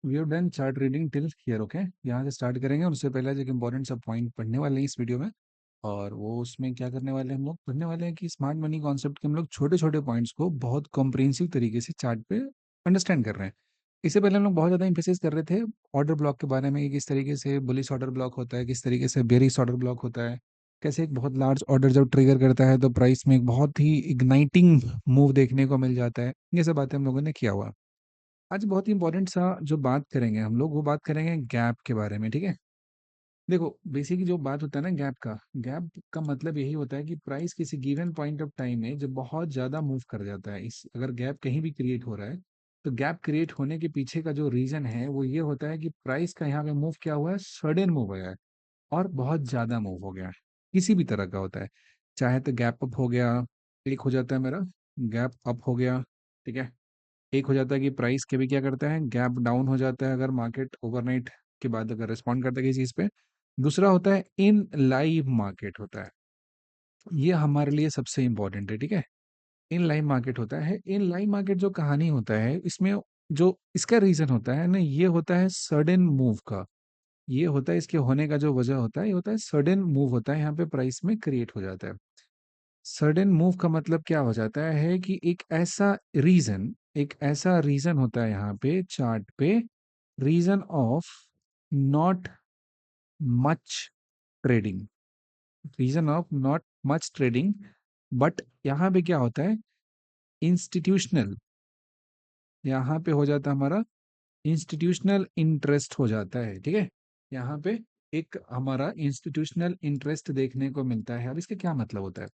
We have done chart reading till here. Okay, यहाँ से start करेंगे और उससे पहले एक इंपॉर्टेंट सा पॉइंट पढ़ने वाले हैं इस वीडियो में। और वो उसमें क्या करने वाले हैं, हम लोग पढ़ने वाले हैं कि स्मार्ट मनी कॉन्सेप्ट के हम लोग छोटे छोटे पॉइंट्स को बहुत कॉम्प्रिहेंसिव तरीके से चार्ट पे अंडरस्टैंड कर रहे हैं। इससे पहले हम लोग बहुत ज़्यादा इंफेसिस कर रहे थे ऑर्डर ब्लॉक के बारे में कि किस तरीके से बुलिश ऑर्डर ब्लॉक होता है, किस तरीके से बेरिश ऑर्डर ब्लॉक होता है, कैसे एक बहुत लार्ज ऑर्डर जब ट्रिगर करता है तो प्राइस में एक बहुत ही इग्नाइटिंग मूव देखने को मिल जाता है। ये सब बातें हम लोगों ने किया हुआ। आज बहुत ही इंपॉर्टेंट सा जो बात करेंगे हम लोग, वो बात करेंगे गैप के बारे में। ठीक है, देखो बेसिक जो बात होता है ना गैप का मतलब यही होता है कि प्राइस किसी गिवन पॉइंट ऑफ टाइम में जब बहुत ज़्यादा मूव कर जाता है, इस अगर गैप कहीं भी क्रिएट हो रहा है तो गैप क्रिएट होने के पीछे का जो रीज़न है वो ये होता है कि प्राइस का यहाँ पे मूव क्या हुआ है, सडन मूव गया है और बहुत ज़्यादा मूव हो गया है। किसी भी तरह का होता है, चाहे तो गैप अप हो गया, एक हो जाता है मेरा गैप अप हो गया। ठीक है, एक हो जाता है कि प्राइस के भी क्या करता है, गैप डाउन हो जाता है अगर मार्केट ओवरनाइट के बाद अगर रिस्पॉन्ड करता है किसी चीज़ पे। दूसरा होता है इन लाइव मार्केट होता है, ये हमारे लिए सबसे इंपॉर्टेंट है। ठीक है, इन लाइव मार्केट होता है। इन लाइव मार्केट जो कहानी होता है इसमें जो इसका रीजन होता है ना, ये होता है सडन मूव का। ये होता है इसके होने का जो वजह होता है, ये होता है सडन मूव होता है यहाँ पे प्राइस में क्रिएट हो जाता है। सडन मूव का मतलब क्या हो जाता है कि एक ऐसा रीजन होता है यहाँ पे चार्ट पे, region of not much trading, region of not much trading. But यहाँ पे क्या होता है, इंस्टीट्यूशनल, यहाँ पे हो जाता है हमारा इंस्टीट्यूशनल इंटरेस्ट हो जाता है। ठीक है, यहाँ पे एक हमारा इंस्टीट्यूशनल इंटरेस्ट देखने को मिलता है। अब इसका क्या मतलब होता है,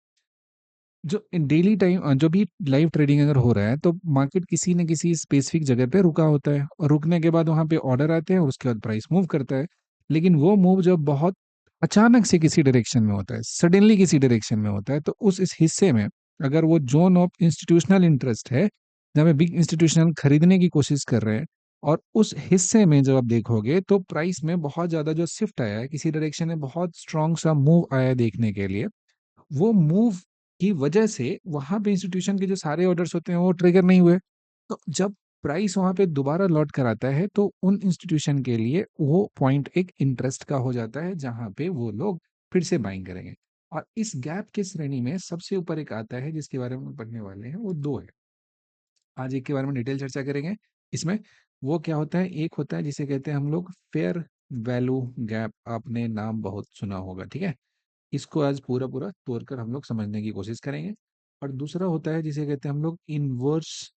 जो डेली टाइम जो भी लाइव ट्रेडिंग अगर हो रहा है तो मार्केट किसी न किसी स्पेसिफिक जगह पे रुका होता है और रुकने के बाद वहां पे ऑर्डर आते हैं और उसके बाद प्राइस मूव करता है। लेकिन वो मूव जब बहुत अचानक से किसी डायरेक्शन में होता है, सडनली किसी डायरेक्शन में होता है, तो उस इस हिस्से में अगर वो जोन ऑफ इंस्टीट्यूशनल इंटरेस्ट है जहाँ पे बिग इंस्टीट्यूशनल खरीदने की कोशिश कर रहे हैं, और उस हिस्से में जब आप देखोगे तो प्राइस में बहुत ज्यादा जो शिफ्ट आया है किसी डायरेक्शन में, बहुत स्ट्रांग सा मूव आया है देखने के लिए, वो मूव की वजह से वहां पे इंस्टीट्यूशन के जो सारे ऑर्डर्स होते हैं वो ट्रिगर नहीं हुए। तो जब प्राइस वहां पे दोबारा लौट कर आता है तो उन इंस्टीट्यूशन के लिए वो पॉइंट एक इंटरेस्ट का हो जाता है जहां पे वो लोग फिर से बाइंग करेंगे। और इस गैप के श्रेणी में सबसे ऊपर एक आता है जिसके बारे में हम पढ़ने वाले हैं, वो दो है। आज एक के बारे में डिटेल चर्चा करेंगे इसमें। वो क्या होता है, एक होता है जिसे कहते हैं हम लोग फेयर वैल्यू गैप, आपने नाम बहुत सुना होगा। ठीक है, इसको आज पूरा पूरा तोड़कर हम लोग समझने की कोशिश करेंगे। और दूसरा होता है जिसे कहते हैं हम लोग इनवर्स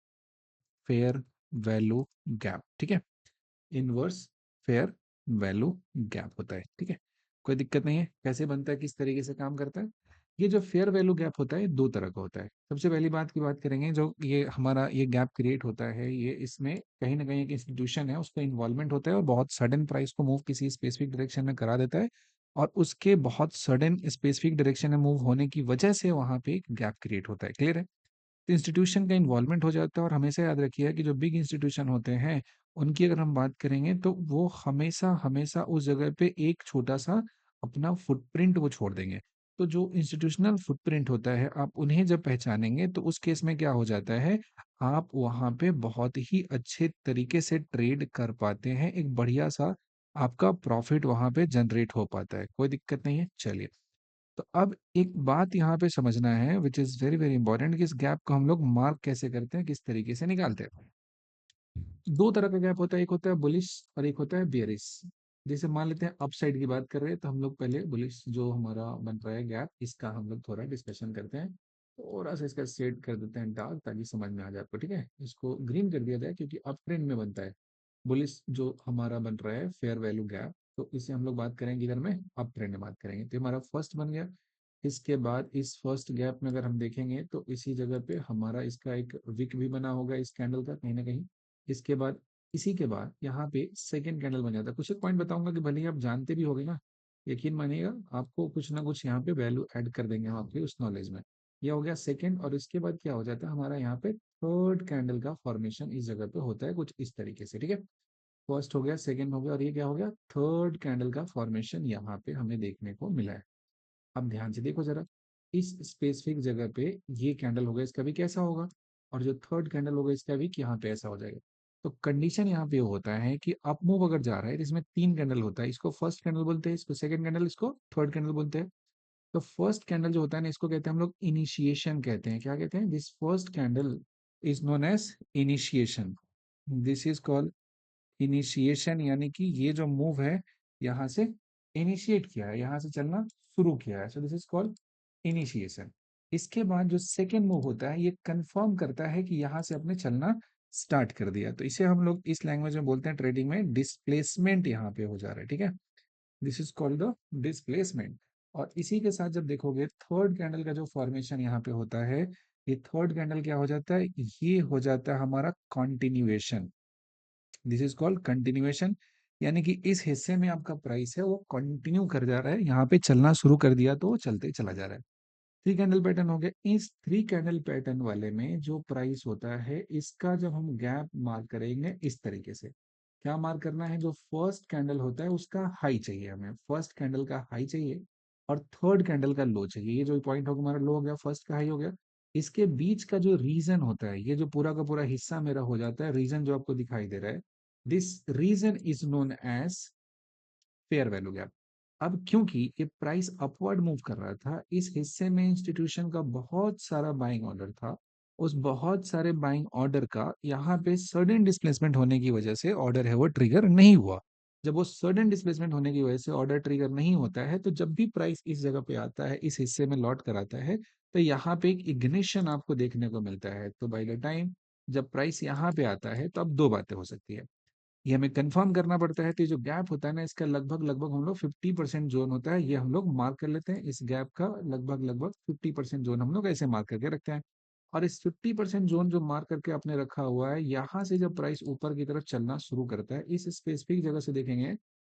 फेयर वैल्यू गैप। ठीक है, इनवर्स फेयर वैल्यू गैप होता है। ठीक है, कोई दिक्कत नहीं है, कैसे बनता है, किस तरीके से काम करता है। ये जो फेयर वैल्यू गैप होता है दो तरह का होता है। सबसे पहली बात की बात करेंगे, जो ये हमारा ये गैप क्रिएट होता है, ये इसमें कहीं ना कहीं एक इंस्टीट्यूशन है उसका इन्वॉल्वमेंट होता है और बहुत सडन प्राइस को मूव किसी स्पेसिफिक डायरेक्शन में करा देता है, और उसके बहुत सडन स्पेसिफिक डायरेक्शन में मूव होने की वजह से वहां पे एक गैप क्रिएट होता है। क्लियर है, तो इंस्टीट्यूशन का इन्वॉल्वमेंट हो जाता है। और हमेशा याद रखिए कि जो बिग इंस्टीट्यूशन होते हैं उनकी अगर हम बात करेंगे तो वो हमेशा हमेशा उस जगह पे एक छोटा सा अपना फुटप्रिंट वो छोड़ देंगे। तो जो इंस्टीट्यूशनल फुटप्रिंट होता है आप उन्हें जब पहचानेंगे तो उस केस में क्या हो जाता है, आप वहां पे बहुत ही अच्छे तरीके से ट्रेड कर पाते हैं, एक बढ़िया सा आपका प्रॉफिट वहां पे जनरेट हो पाता है। कोई दिक्कत नहीं है, चलिए। तो अब एक बात यहाँ पे समझना है which is very very important, कि इस गैप को हम लोग मार्क कैसे करते हैं, किस तरीके से निकालते हैं। दो तरह का गैप होता है, एक होता है बुलिश और एक होता है बेरिश। जैसे मान लेते हैं अपसाइड की बात कर रहे हैं तो हम लोग पहले बुलिश जो हमारा बन रहा है गैप, इसका हम लोग थोड़ा डिस्कशन करते हैं। थोड़ा सा इसका शेड कर देते हैं डार्क ताकि समझ में आ जाए आपको। ठीक है, इसको ग्रीन कर दिया जाए क्योंकि अप ट्रेंड में बनता है। बुलिश जो हमारा बन रहा है फेयर वैल्यू गैप, तो इसे हम लोग बात करेंगे इधर में अप ट्रेंड में बात करेंगे, तो हमारा फर्स्ट बन गया। इसके बाद इस फर्स्ट गैप में अगर हम देखेंगे तो इसी जगह पे हमारा इसका एक विक भी बना होगा इस कैंडल का कहीं ना कहीं। इसके बाद इसी के बाद यहाँ पे सेकंड कैंडल बन जाता है। कुछ एक पॉइंट बताऊंगा कि भले ही आप जानते भी होगे ना, यकीन मानिएगा आपको कुछ ना कुछ यहाँ पे वैल्यू ऐड कर देंगे हम आपके उस नॉलेज में। ये हो गया सेकंड, और इसके बाद क्या हो जाता है हमारा यहाँ पे थर्ड कैंडल का फॉर्मेशन इस जगह पे होता है कुछ इस तरीके से। ठीक है, फर्स्ट हो गया, सेकंड हो गया, और ये क्या हो गया, थर्ड कैंडल का फॉर्मेशन यहाँ पे हमें देखने को मिला है। अब ध्यान से देखो जरा, इस स्पेसिफिक जगह पे ये कैंडल होगा इसका भी कैसा होगा, और जो थर्ड कैंडल होगा इसका भी यहाँ पे ऐसा हो जाएगा। तो कंडीशन यहाँ पे होता है कि अप मूव अगर जा रहा है तो इसमें 3 कैंडल होता है, इसको फर्स्ट कैंडल बोलते हैं, इसको सेकंड कैंडल, इसको थर्ड कैंडल बोलते हैं। तो फर्स्ट कैंडल जो होता है ना, इसको कहते हैं हम लोग इनिशिएशन कहते हैं। क्या कहते हैं? This first candle is known as initiation. This is called initiation, यानी कि ये जो मूव है यहाँ से इनिशिएट किया है, यहाँ से चलना शुरू किया है, so this is called initiation. इसके बाद जो सेकेंड मूव होता है, ये कंफर्म करता है कि यहाँ से अपने चलना स्टार्ट कर दिया, तो इसे हम लोग इस लैंग्वेज में बोलते हैं ट्रेडिंग में डिस्प्लेसमेंट यहाँ पे हो जा रहा है, ठीक है। This is called the displacement. और इसी के साथ जब देखोगे थर्ड कैंडल का जो फॉर्मेशन यहाँ पे होता है, ये थर्ड कैंडल क्या हो जाता है? ये हो जाता है हमारा continuation. This is called continuation, यानी कि इस हिस्से में आपका प्राइस है वो कंटिन्यू कर जा रहा है, यहाँ पे चलना शुरू कर दिया तो वो चलते ही चला जा रहा है। थ्री कैंडल पैटर्न हो गया। इस थ्री कैंडल पैटर्न वाले में जो प्राइस होता है, इसका जब हम गैप मार्क करेंगे इस तरीके से, क्या मार्क करना है? जो फर्स्ट कैंडल होता है उसका हाई चाहिए हमें, फर्स्ट कैंडल का हाई चाहिए और थर्ड कैंडल का लो चाहिए। ये जो पॉइंट होगा हमारा लो हो गया, फर्स्ट का हाई हो गया। इसके बीच का जो रीजन होता है, ये जो पूरा का पूरा हिस्सा मेरा हो जाता है, रीजन जो आपको दिखाई दे रहा है, this region is known as fair value gap. अब क्योंकि ये प्राइस अपवर्ड मूव कर रहा था, इस हिस्से में इंस्टीट्यूशन का बहुत सारा बाइंग ऑर्डर था, उस बहुत सारे बाइंग ऑर्डर का यहाँ पे सडन डिस्प्लेसमेंट होने की वजह से ऑर्डर है वो ट्रिगर नहीं हुआ। जब वो सडन डिस्प्लेसमेंट होने की वजह से ऑर्डर ट्रिगर नहीं होता है, तो जब भी प्राइस इस जगह पे आता है, इस हिस्से में लौट कर आता है, तो यहाँ पे एक इग्निशन आपको देखने को मिलता है। तो बाय द टाइम जब प्राइस यहाँ पे आता है, तो अब दो बातें हो सकती है, ये हमें कंफर्म करना पड़ता है। तो ये जो गैप होता है ना, इसका लगभग लगभग हम लोग 50% जोन होता है, ये हम लोग मार्क कर लेते हैं। इस गैप का लगभग लगभग 50% जोन हम लोग ऐसे मार्क करके रखते हैं। और इस 50% जोन जो मार्क करके आपने रखा हुआ है, यहाँ से जब प्राइस ऊपर की तरफ चलना शुरू करता है, इस स्पेसिफिक जगह से देखेंगे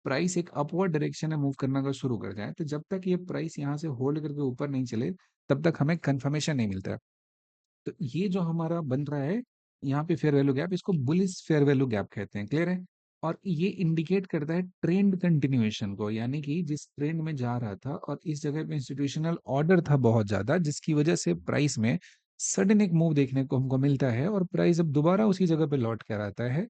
प्राइस एक अपवर्ड डायरेक्शन में मूव करना अगर शुरू कर जाए, तो जब तक ये प्राइस यहाँ से होल्ड करके ऊपर नहीं चले, तब तक हमें कंफर्मेशन नहीं मिलता है। तो ये जो हमारा बन रहा है यहाँ पे फेयर वैल्यू गैप, इसको बुलिश फेयर वैल्यू गैप कहते हैं। क्लियर है? और ये इंडिकेट करता है ट्रेंड कंटिन्यूएशन को, यानी कि जिस ट्रेंड में जा रहा था और इस जगह पे इंस्टीट्यूशनल ऑर्डर था बहुत ज्यादा, जिसकी वजह से प्राइस में सडन एक मूव देखने को हमको मिलता है और प्राइस अब दोबारा उसी जगह पे लौट कर आता है।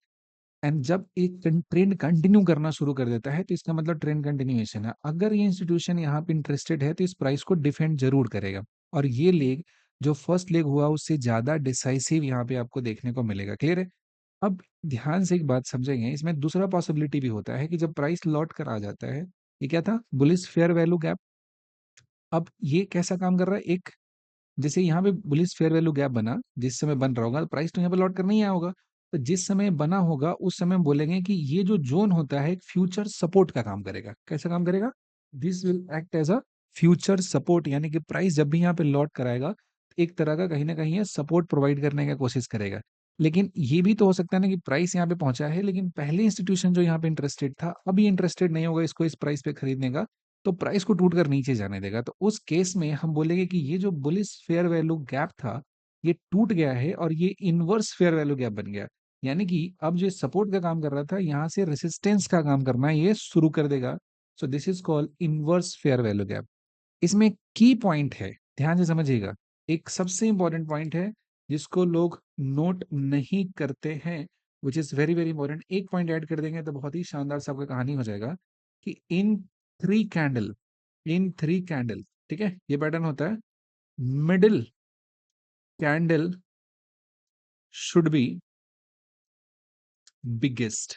एंड जब एक ट्रेंड कंटिन्यू करना शुरू कर देता है, तो इसका मतलब ट्रेंड कंटिन्यूएशन है। अगर ये इंस्टीट्यूशन यहाँ पे इंटरेस्टेड है, तो इस प्राइस को डिफेंड जरूर करेगा और ये लेग जो फर्स्ट लेग हुआ उससे ज्यादा डिसाइसिव यहाँ पे आपको देखने को मिलेगा। क्लियर है? अब ध्यान से एक बात समझेंगे, इसमें दूसरा पॉसिबिलिटी भी होता है कि जब प्राइस लौट कर आ जाता है, ये क्या था? Bullish fair value gap. अब ये कैसा काम कर रहा है? एक जैसे यहाँ पे बुलिश फेयर वैल्यू गैप बना, जिस समय बन रहा होगा प्राइस तो यहाँ पे लौट कर नहीं आया होगा, तो जिस समय बना होगा उस समय बोलेंगे कि ये जो जोन होता है एक फ्यूचर सपोर्ट का काम करेगा। कैसा काम करेगा? This will act as a future support, यानी कि प्राइस जब भी यहाँ पे लौट कर आएगा, एक तरह का कहीं ना कहीं ये सपोर्ट प्रोवाइड करने की कोशिश करेगा। लेकिन ये भी तो हो सकता है ना कि प्राइस यहाँ पे पहुंचा है, लेकिन पहले इंस्टीट्यूशन जो यहाँ पे इंटरेस्टेड था, अभी इंटरेस्टेड नहीं होगा इसको इस प्राइस पे खरीदने का, तो प्राइस को टूट कर नीचे जाने देगा। तो उस केस में हम बोलेंगे कि ये जो बुलिश फेयर वैल्यू गैप था, ये टूट गया है और ये इनवर्स फेयर वैल्यू गैप बन गया। यानी कि अब जो सपोर्ट का काम कर रहा था, यहाँ से रेसिस्टेंस का काम करना ये शुरू कर देगा। So this is called inverse fair value gap. इसमें की पॉइंट है, ध्यान से समझिएगा, एक सबसे इंपॉर्टेंट पॉइंट है जिसको लोग नोट नहीं करते हैं, which is very very important. एक पॉइंट ऐड कर देंगे तो बहुत ही शानदार सा आपका कहानी हो जाएगा कि three candle in three candle, ठीक है, ये पैटर्न होता है। Middle candle should be biggest,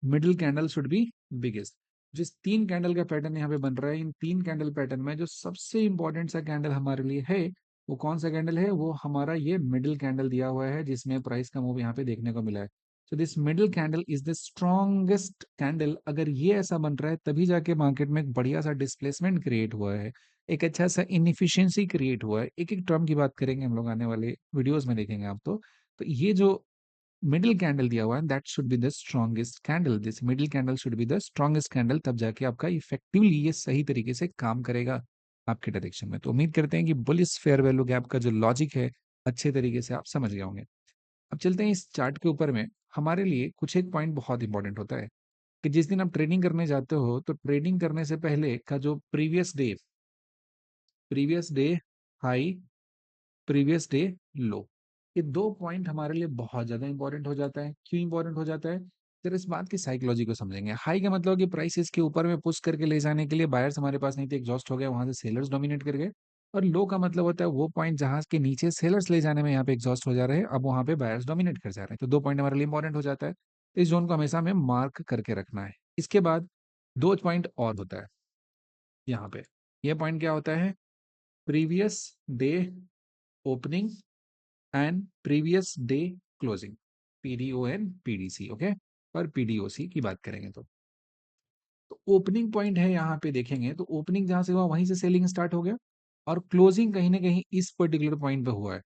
middle candle should be biggest. जिस तीन कैंडल का पैटर्न यहाँ पे बन रहा है, इन तीन कैंडल पैटर्न में जो सबसे इंपॉर्टेंट सा कैंडल हमारे लिए है, वो कौन सा कैंडल है? वो हमारा ये मिडिल कैंडल दिया हुआ है, जिसमें प्राइस का मूव यहाँ पे देखने को मिला है। तो this middle candle is the strongest candle. अगर ये ऐसा बन रहा है, तभी जाके मार्केट में एक बढ़िया सा डिस्प्लेसमेंट क्रिएट हुआ है, एक अच्छा सा इनफिशियंसी क्रिएट हुआ है। एक एक टर्म की बात करेंगे हम लोग आने वाले वीडियोस में, देखेंगे आप। तो ये जो मिडिल कैंडल दिया हुआ है, that should be the strongest candle. This middle candle should be the strongest candle, तब जाके आपका इफेक्टिवली ये सही तरीके से काम करेगा आपके डायरेक्शन में। तो उम्मीद करते हैं कि बुलिश फेयर वैल्यू गैप का जो लॉजिक है अच्छे तरीके से आप समझ गए होंगे। अब चलते हैं इस चार्ट के ऊपर में। हमारे लिए कुछ एक पॉइंट बहुत इंपॉर्टेंट होता है कि जिस दिन आप ट्रेडिंग करने जाते हो, तो ट्रेडिंग करने से पहले का जो previous day high, previous day लो, ये 2 पॉइंट हमारे लिए बहुत ज़्यादा इंपॉर्टेंट हो जाता है। क्यों इंपॉर्टेंट हो जाता है? ज़रा इस बात की साइकोलॉजी को समझेंगे। हाई का मतलब है कि प्राइस इसके ऊपर में पुश करके ले जाने के लिए बायर्स हमारे पास नहीं थे, एग्ज़ॉस्ट हो गए, वहाँ से सेलर्स डोमिनेट कर गए। और लो का मतलब होता है वो पॉइंट जहाँ के नीचे सेलर्स ले जाने में यहाँ पे एग्ज़ॉस्ट हो जा रहे हैं, अब वहाँ पे बायर्स डोमिनेट कर जा रहे हैं। तो 2 पॉइंट हमारे लिए इंपॉर्टेंट हो जाता है। इस ज़ोन को हमेशा हमें मार्क करके रखना है। इसके बाद 2 पॉइंट और होता है यहाँ पे। ये पॉइंट क्या होता है? Previous day opening and previous day closing, PDO and PDC, okay. और पीडीओसी की बात करेंगे तो ओपनिंग पॉइंट है यहाँ पे देखेंगे तो ओपनिंग जहां से हुआ वहीं से सेलिंग स्टार्ट हो गया और क्लोजिंग कहीं ना कहीं इस पर्टिकुलर पॉइंट पे हुआ है।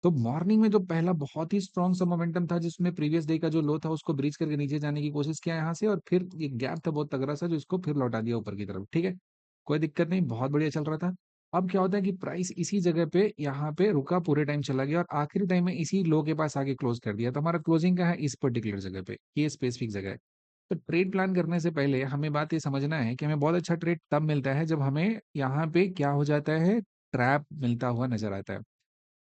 तो मॉर्निंग में जो पहला बहुत ही स्ट्रॉन्ग सा मोमेंटम था जिसमें प्रीवियस डे का जो लो था उसको ब्रीच करके नीचे जाने की कोशिश किया यहाँ से, और फिर एक गैप था बहुत तगड़ा सा जो इसको फिर लौटा दिया ऊपर की तरफ, ठीक है। कोई दिक्कत नहीं, बहुत बढ़िया चल रहा था। अब क्या होता है कि प्राइस इसी जगह पे यहाँ पे रुका, पूरे टाइम चला गया और आखिरी टाइम में इसी लो के पास आके क्लोज कर दिया। तो हमारा क्लोजिंग का है इस पर्टिकुलर जगह पे, ये स्पेसिफिक जगह है। तो ट्रेड प्लान करने से पहले हमें बात ये समझना है कि हमें बहुत अच्छा ट्रेड तब मिलता है जब हमें यहाँ पे क्या हो जाता है, ट्रैप मिलता हुआ नजर आता है।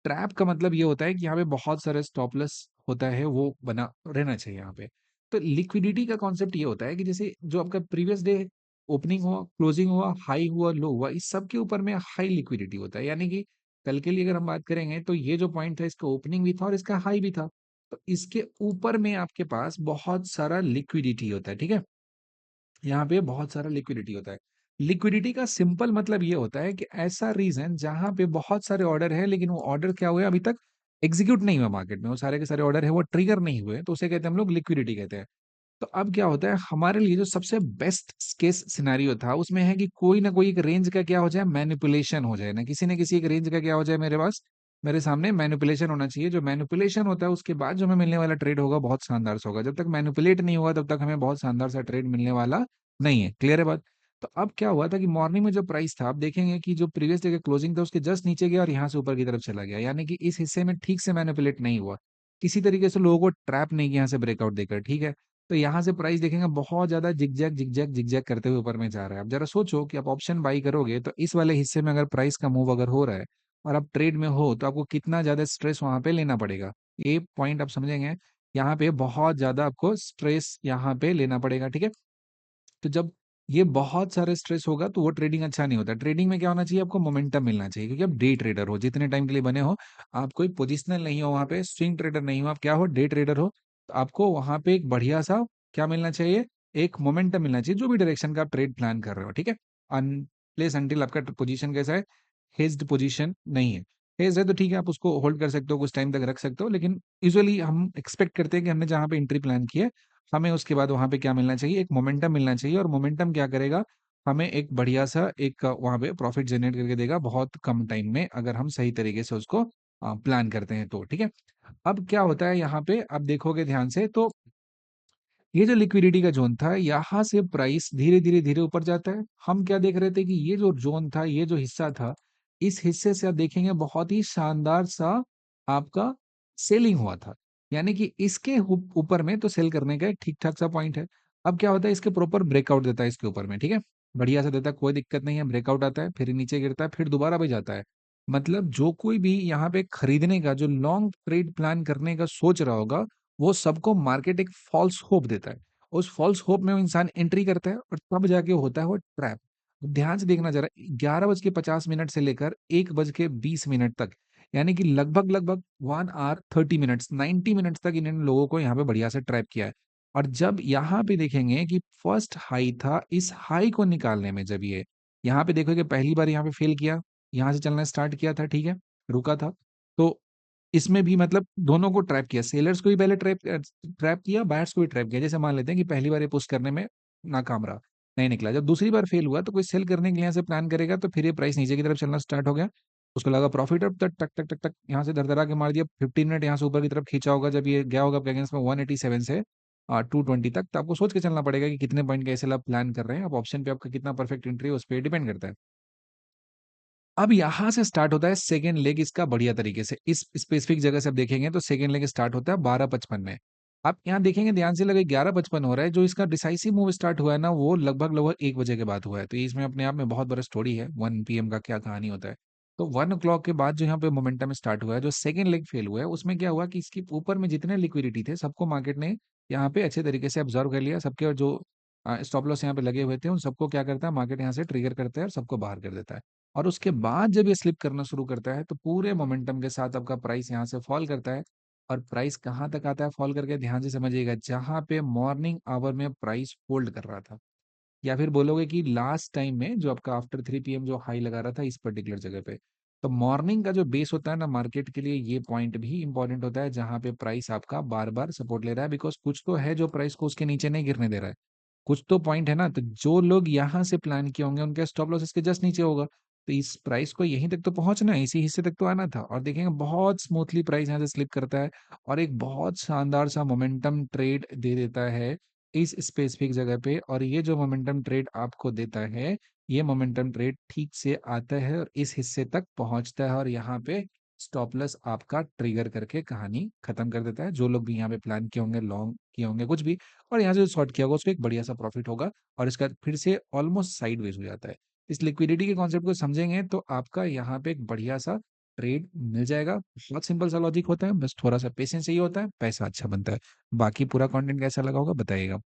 ट्रैप का मतलब ये होता है कि यहाँ पे बहुत सारे स्टॉप लॉस होता है, वो बना रहना चाहिए यहाँ पे। तो लिक्विडिटी का कॉन्सेप्ट ये होता है कि जैसे जो आपका प्रीवियस डे ओपनिंग हुआ, क्लोजिंग हुआ, हाई हुआ, लो हुआ, इस सब के ऊपर में हाई लिक्विडिटी होता है। यानी कि कल के लिए अगर हम बात करेंगे तो ये जो पॉइंट था इसका ओपनिंग भी था और इसका हाई भी था। तो इसके ऊपर में आपके पास बहुत सारा लिक्विडिटी होता है, ठीक है। यहाँ पे बहुत सारा लिक्विडिटी होता है। लिक्विडिटी का सिंपल मतलब ये होता है कि ऐसा रीजन जहां पे बहुत सारे ऑर्डर है लेकिन वो ऑर्डर क्या हुए अभी तक एग्जीक्यूट नहीं हुआ मार्केट में, वो सारे के सारे ऑर्डर है वो ट्रिगर नहीं हुए, तो उसे कहते हैं हम लोग लिक्विडिटी कहते हैं। तो अब क्या होता है हमारे लिए जो सबसे बेस्ट केस सिनेरियो था उसमें है कि कोई ना कोई एक रेंज का क्या हो जाए, मैनिपुलेशन हो जाए, ना किसी एक रेंज का क्या हो जाए, मेरे पास मेरे सामने मैनिपुलेशन होना चाहिए। जो मैनिपुलेशन होता है उसके बाद जो हमें मिलने वाला ट्रेड होगा बहुत शानदार सा होगा। जब तक मैनिपुलेट नहीं हुआ तब तक हमें बहुत शानदार सा ट्रेड मिलने वाला नहीं है। क्लियर है बात? तो अब क्या हुआ था कि मॉर्निंग में जो प्राइस था आप देखेंगे कि जो प्रीवियस डे का क्लोजिंग था उसके जस्ट नीचे गया और यहाँ से ऊपर की तरफ चला गया, यानी कि इस हिस्से में ठीक से मैनिपुलेट नहीं हुआ, किसी तरीके से लोगों को ट्रैप नहीं किया यहाँ से ब्रेकआउट देकर, ठीक है। तो यहाँ से प्राइस देखेंगे बहुत ज्यादा जिगजैग जिगजैग जिगजैग करते हुए ऊपर में जा रहा है। अब जरा सोचो कि आप ऑप्शन बाई करोगे तो इस वाले हिस्से में अगर प्राइस का मूव अगर हो रहा है और आप ट्रेड में हो तो आपको कितना ज्यादा स्ट्रेस वहां पे लेना पड़ेगा, ये पॉइंट आप समझेंगे। यहाँ पे बहुत ज्यादा आपको स्ट्रेस यहाँ पे लेना पड़ेगा, ठीक है। तो जब ये बहुत सारे स्ट्रेस होगा तो वो ट्रेडिंग अच्छा नहीं होता। ट्रेडिंग में क्या होना चाहिए, आपको मोमेंटम मिलना चाहिए, क्योंकि आप डे ट्रेडर हो, जितने टाइम के लिए बने हो, आप कोई पोजिशनल नहीं हो, वहां पे स्विंग ट्रेडर नहीं हो, आप क्या हो, डे ट्रेडर हो। तो आपको वहां पे एक बढ़िया सा क्या मिलना चाहिए, एक मोमेंटम मिलना चाहिए जो भी डायरेक्शन का आप ट्रेड प्लान कर रहे हो, ठीक है। अनलेस अनटिल आपका पोजीशन कैसा है, हेज्ड पोजीशन नहीं है। हेज है तो ठीक है, आप उसको होल्ड कर सकते हो, कुछ टाइम तक रख सकते हो, लेकिन यूजुअली हम एक्सपेक्ट करते हैं कि हमने जहाँ पे एंट्री प्लान की है हमें उसके बाद वहां पे क्या मिलना चाहिए, एक मोमेंटम मिलना चाहिए। और मोमेंटम क्या करेगा, हमें एक बढ़िया सा एक वहां पे प्रॉफिट जनरेट करके देगा बहुत कम टाइम में, अगर हम सही तरीके से उसको प्लान करते हैं तो, ठीक है। अब क्या होता है यहाँ पे आप देखोगे ध्यान से तो ये जो लिक्विडिटी का जोन था यहाँ से प्राइस धीरे धीरे धीरे ऊपर जाता है। हम क्या देख रहे थे कि ये जो जोन था, ये जो हिस्सा था, इस हिस्से से आप देखेंगे बहुत ही शानदार सा आपका सेलिंग हुआ था, यानी कि इसके ऊपर में तो सेल करने का एक ठीक ठाक सा पॉइंट है। अब क्या होता है, इसके प्रॉपर ब्रेकआउट देता है इसके ऊपर में, ठीक है, बढ़िया सा देता है, कोई दिक्कत नहीं है। ब्रेकआउट आता है, फिर नीचे गिरता है, फिर दोबारा भी जाता है। मतलब जो कोई भी यहाँ पे खरीदने का, जो लॉन्ग ट्रेड प्लान करने का सोच रहा होगा, वो सबको मार्केट एक फॉल्स होप देता है। उस फॉल्स होप में वो इंसान एंट्री करता है और तब जाके होता है वो ट्रैप। ध्यान से देखना जरा, 11:50 से लेकर 1:20 तक, यानी कि लगभग लगभग 1 आवर 30 मिनट्स 90 मिनट्स तक इन लोगों को यहाँ पे बढ़िया से ट्रैप किया है। और जब यहाँ पे देखेंगे कि फर्स्ट हाई था, इस हाई को निकालने में जब ये यहाँ पे देखोगे पहली बार यहाँ पे फेल किया, यहाँ से चलना स्टार्ट किया था, ठीक है, रुका था। तो इसमें भी मतलब दोनों को ट्रैप किया, सेलर्स को भी पहले ट्रैप ट्रैप किया, बायर्स को भी ट्रैप किया। जैसे मान लेते हैं कि पहली बार ये पुश करने में नाकाम रहा, नहीं निकला, जब दूसरी बार फेल हुआ तो कोई सेल करने के लिए यहाँ से प्लान करेगा तो फिर ये प्राइस नीचे की तरफ चलना स्टार्ट हो गया, उसको लगा प्रॉफिट, अब तक टक टक टक टक यहाँ से धरधरा के मार दिया, 15 मिनट यहाँ से ऊपर की तरफ खींचा होगा, जब ये गया होगा आपके अगेंस्ट में 187 से 220 तक। तो आपको सोच के चलना पड़ेगा कि कितने पॉइंट का ऐसे आप प्लान कर रहे हैं, आप ऑप्शन पे आपका कितना परफेक्ट एंट्री है उस पर डिपेंड करता है। अब यहाँ से स्टार्ट होता है सेकेंड लेग इसका बढ़िया तरीके से, इस स्पेसिफिक जगह से आप देखेंगे तो सेकेंड लेग स्टार्ट होता है 12:55 में। आप यहाँ देखेंगे ध्यान से, लगे 11:55 हो रहा है, जो इसका डिसाइसिव मूव स्टार्ट हुआ है ना वो लगभग लगभग 1 बजे के बाद हुआ है। तो ये इसमें अपने आप में बहुत बड़ा स्टोरी है, 1 PM का क्या कहानी होता है। तो 1 o'clock के बाद जो यहाँ पे मोमेंटम स्टार्ट हुआ है, जो सेकंड लेग फेल हुआ है, उसमें क्या हुआ कि इसके ऊपर में जितने लिक्विडिटी थे, सबको मार्केट ने यहाँ पे अच्छे तरीके से ऑब्जर्व कर लिया। सबके जो स्टॉप लॉस यहाँ पे लगे हुए थे, उन सबको क्या करता है मार्केट यहाँ से ट्रिगर करता है और सबको बाहर कर देता है। और उसके बाद जब ये स्लिप करना शुरू करता है, तो पूरे मोमेंटम के साथ आपका प्राइस यहाँ से फॉल करता है। और प्राइस कहाँ तक आता है फॉल करके, ध्यान से समझिएगा, जहाँ पे मॉर्निंग आवर में प्राइस होल्ड कर रहा था, या फिर बोलोगे कि लास्ट टाइम में जो आपका आफ्टर 3 PM जो हाई लगा रहा था इस पर्टिकुलर जगह पे। तो मॉर्निंग का जो बेस होता है ना मार्केट के लिए, ये पॉइंट भी इंपॉर्टेंट होता है, जहां पे प्राइस आपका बार बार सपोर्ट ले रहा है, बिकॉज कुछ तो है जो प्राइस को उसके नीचे नहीं गिरने दे रहा है। कुछ तो पॉइंट है ना, तो जो लोग यहाँ से प्लान किए होंगे उनका स्टॉप लॉस इसके जस्ट नीचे होगा। तो इस प्राइस को यहीं तक तो पहुंचना है, इसी हिस्से तक तो आना था, और देखेंगे बहुत स्मूथली प्राइस यहाँ से स्लिप करता है और एक बहुत शानदार सा मोमेंटम ट्रेड दे देता है इस स्पेसिफिक जगह पे। और ये जो मोमेंटम ट्रेड आपको देता है, ये मोमेंटम ट्रेड ठीक से आता है और इस हिस्से तक पहुंचता है, और यहाँ पे स्टॉप लॉस आपका ट्रिगर करके कहानी खत्म कर देता है। जो लोग भी यहाँ पे प्लान किए होंगे, लॉन्ग किए होंगे कुछ भी, और यहाँ से जो शॉर्ट किया होगा उसको एक बढ़िया सा प्रॉफिट होगा, और इसका फिर से ऑलमोस्ट साइडवेज हो जाता है। इस लिक्विडिटी के कॉन्सेप्ट को समझेंगे तो आपका यहाँ पे एक बढ़िया सा ट्रेड मिल जाएगा। बहुत सिंपल सा लॉजिक होता है, बस थोड़ा सा पेशेंस चाहिए होता है, पैसा अच्छा बनता है। बाकी पूरा कंटेंट कैसा लगा होगा बताइएगा।